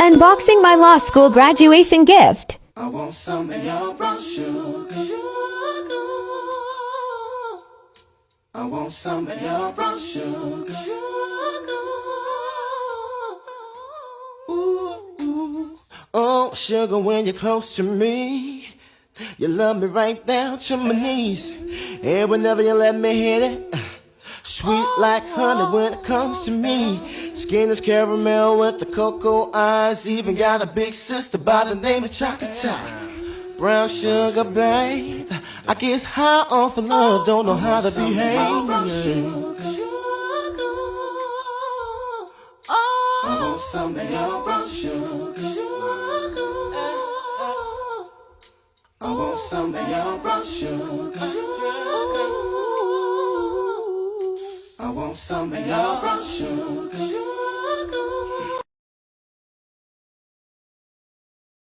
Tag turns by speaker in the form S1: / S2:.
S1: Unboxing my law school graduation gift.
S2: I want some of your brown sugar. I want some of your brown sugar. Ooh, ooh. Oh, sugar, when you're close to me, you love me right down to my knees. And whenever you let me hit it, sweet like honey when it comes to me. Skin is caramel with the cocoa eyes. Even got a big sister by the name of Chocolate. Brown sugar, babe. I guess high off of love, don't know how to behave. I want some of your brown sugar.